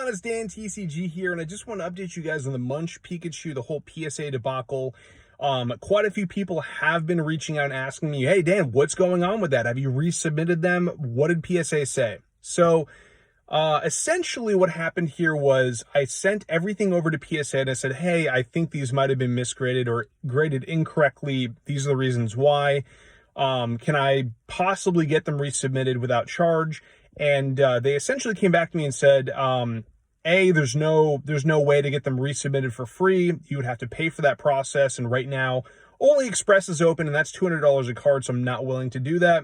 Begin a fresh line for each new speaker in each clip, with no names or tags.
on? It's DanTCG here, and I just want to update you guys on the Munch Pikachu, the whole PSA debacle. Quite a few people have been reaching out and asking me, hey, Dan, what's going on with that? Have you resubmitted them? What did PSA say? So essentially what happened here was I sent everything over to PSA and I said, hey, I think these might have been misgraded or graded incorrectly. These are the reasons why. Can I possibly get them resubmitted without charge? And they essentially came back to me and said, A, there's no way to get them resubmitted for free. You would have to pay for that process. And right now, only Express is open, and that's $200 a card, so I'm not willing to do that.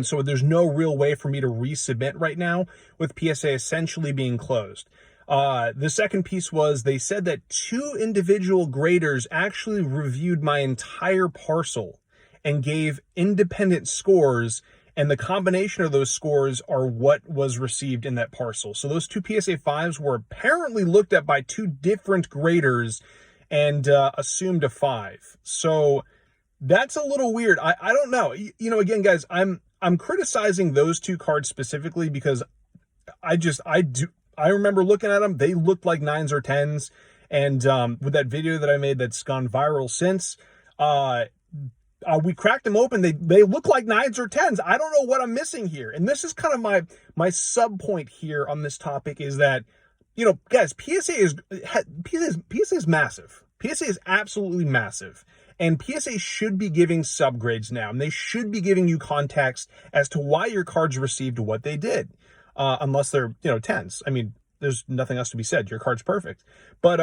So there's no real way for me to resubmit right now, with PSA essentially being closed. The second piece was they said that 2 individual graders actually reviewed my entire parcel and gave independent scores, and the combination of those scores are what was received in that parcel. So those 2 PSA 5s were apparently looked at by 2 different graders and assumed a 5. So that's a little weird. I don't know. You know, again, guys, I'm criticizing those 2 cards specifically because I remember looking at them. They looked like 9s or 10s. And with that video that I made that's gone viral since, we cracked them open. They look like 9s or 10s. I don't know what I'm missing here. And this is kind of my sub point here on this topic is that, you know, guys, PSA is massive. PSA is absolutely massive. And PSA should be giving subgrades now. And they should be giving you context as to why your cards received what they did. Unless they're, you know, 10s. I mean, there's nothing else to be said. Your card's perfect. But,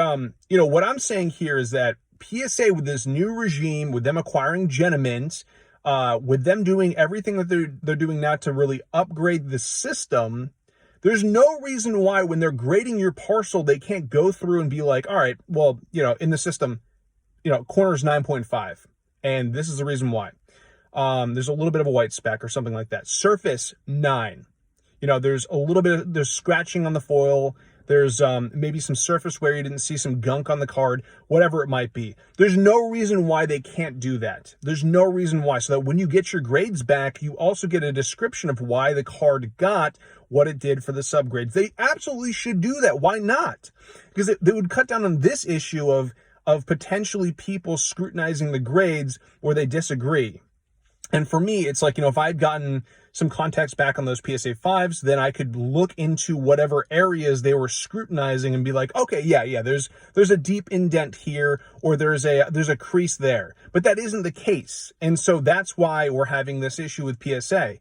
you know, what I'm saying here is that PSA, with this new regime, with them acquiring Genamint, with them doing everything that they're doing now to really upgrade the system, there's no reason why when they're grading your parcel, they can't go through and be like, all right, well, you know, in the system, you know, corner's 9.5. And this is the reason why. There's a little bit of a white speck or something like that. Surface, 9. You know, there's a little bit, there's scratching on the foil. There's maybe some surface where you didn't see some gunk on the card, whatever it might be. There's no reason why they can't do that. There's no reason why. So that when you get your grades back, you also get a description of why the card got what it did for the subgrades. They absolutely should do that. Why not? Because they would cut down on this issue of potentially people scrutinizing the grades where they disagree. And for me, it's like, you know, if I'd gotten some context back on those PSA 5s, then I could look into whatever areas they were scrutinizing and be like, okay, yeah, there's a deep indent here, or there's a crease there. But that isn't the case. And so that's why we're having this issue with PSA.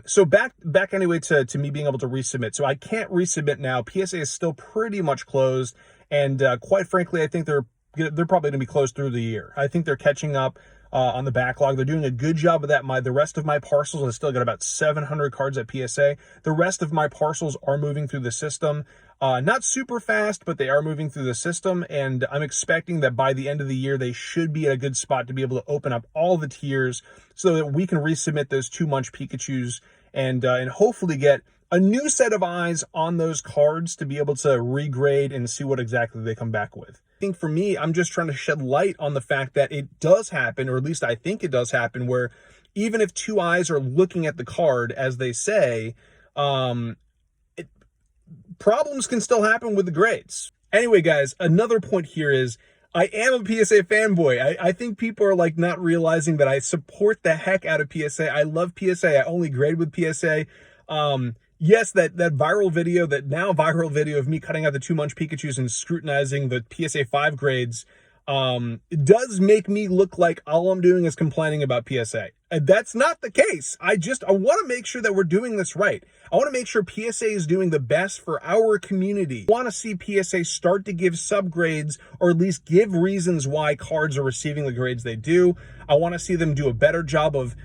So back anyway to me being able to resubmit. So I can't resubmit now. PSA is still pretty much closed. And quite frankly, I think they're probably going to be closed through the year. I think they're catching up on the backlog. They're doing a good job of that. The rest of my parcels, I still got about 700 cards at PSA. The rest of my parcels are moving through the system. Not super fast, but they are moving through the system. And I'm expecting that by the end of the year, they should be at a good spot to be able to open up all the tiers so that we can resubmit those 2 Munch Pikachus and hopefully get a new set of eyes on those cards to be able to regrade and see what exactly they come back with. I think for me, I'm just trying to shed light on the fact that it does happen, or at least I think it does happen, where even if 2 eyes are looking at the card, as they say, problems can still happen with the grades. Anyway, guys, another point here is I am a PSA fanboy. I think people are like not realizing that I support the heck out of PSA. I love PSA. I only grade with PSA. Yes, that viral video, that now viral video of me cutting out the 2 Munch Pikachus and scrutinizing the PSA 5 grades, it does make me look like all I'm doing is complaining about PSA. And that's not the case. I want to make sure that we're doing this right. I want to make sure PSA is doing the best for our community. I want to see PSA start to give subgrades, or at least give reasons why cards are receiving the grades they do. I want to see them do a better job of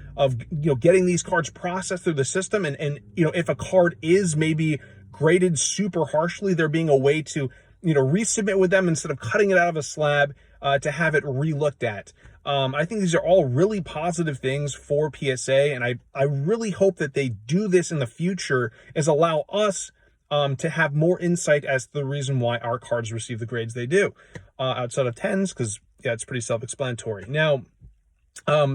you know, getting these cards processed through the system. And you know, if a card is maybe graded super harshly, there being a way to, you know, resubmit with them instead of cutting it out of a slab to have it re-looked at. I think these are all really positive things for PSA, and I really hope that they do this in the future, is allow us to have more insight as to the reason why our cards receive the grades they do outside of 10s, because yeah, it's pretty self-explanatory. Now,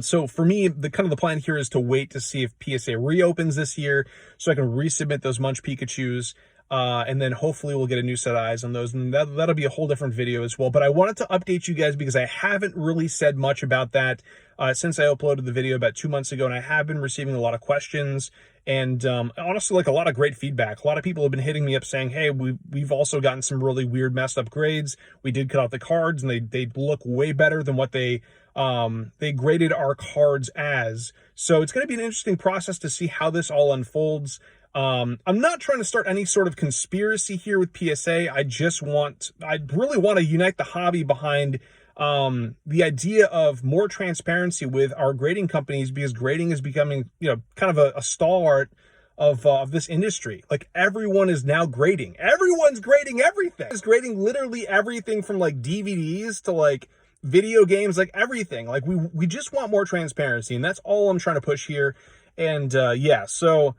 so for me, the plan here is to wait to see if PSA reopens this year so I can resubmit those Munch Pikachus. And then hopefully we'll get a new set of eyes on those, and that'll be a whole different video as well. But I wanted to update you guys because I haven't really said much about that since I uploaded the video about 2 months ago, and I have been receiving a lot of questions and honestly, like, a lot of great feedback. A lot of people have been hitting me up saying, hey, we've also gotten some really weird messed up grades. We did cut out the cards, and they look way better than what they graded our cards as. So it's going to be an interesting process to see how this all unfolds. I'm not trying to start any sort of conspiracy here with PSA. I really want to unite the hobby behind the idea of more transparency with our grading companies, because grading is becoming, kind of a stalwart of this industry. Like, everyone is now grading. Everyone's grading everything. Is grading literally everything from like DVDs to like video games, like everything. Like, we just want more transparency, and that's all I'm trying to push here. And yeah, so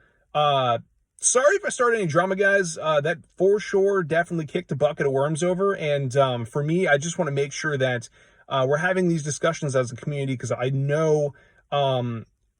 sorry if I started any drama, guys. That for sure definitely kicked a bucket of worms over. And for me, I just want to make sure that we're having these discussions as a community, because I know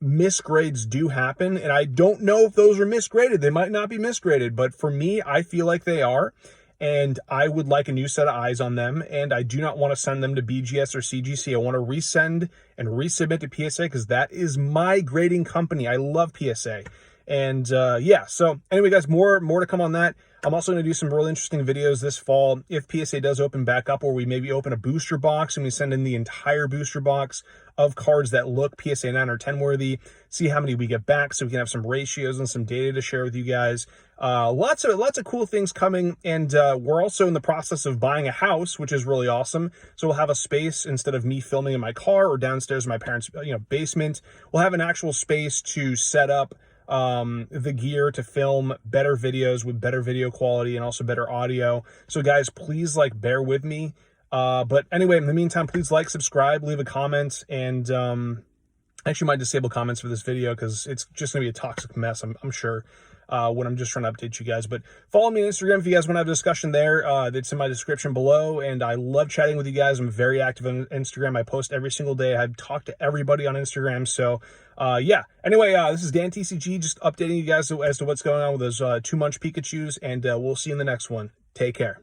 misgrades do happen, and I don't know if those are misgraded. They might not be misgraded, but for me, I feel like they are. And I would like a new set of eyes on them, and I do not want to send them to BGS or CGC. I want to resend and resubmit to PSA, because that is my grading company. I love PSA. And yeah, so anyway, guys, more to come on that. I'm also going to do some really interesting videos this fall if PSA does open back up, where we maybe open a booster box and we send in the entire booster box of cards that look PSA 9 or 10 worthy, see how many we get back, so we can have some ratios and some data to share with you guys. Lots of cool things coming, and we're also in the process of buying a house, which is really awesome. So we'll have a space, instead of me filming in my car or downstairs in my parents' basement. We'll have an actual space to set up the gear to film better videos with better video quality and also better audio. So guys, please bear with me. But anyway, in the meantime, please subscribe, leave a comment, and I actually might disable comments for this video, because it's just gonna be a toxic mess, I'm sure, when I'm just trying to update you guys. But follow me on Instagram if you guys want to have a discussion there. It's in my description below, and I love chatting with you guys. I'm very active on Instagram. I post every single day. I've talked to everybody on Instagram. So yeah, anyway, this is DanTCG, just updating you guys as to what's going on with those 2 Munch Pikachus, and we'll see you in the next one. Take care.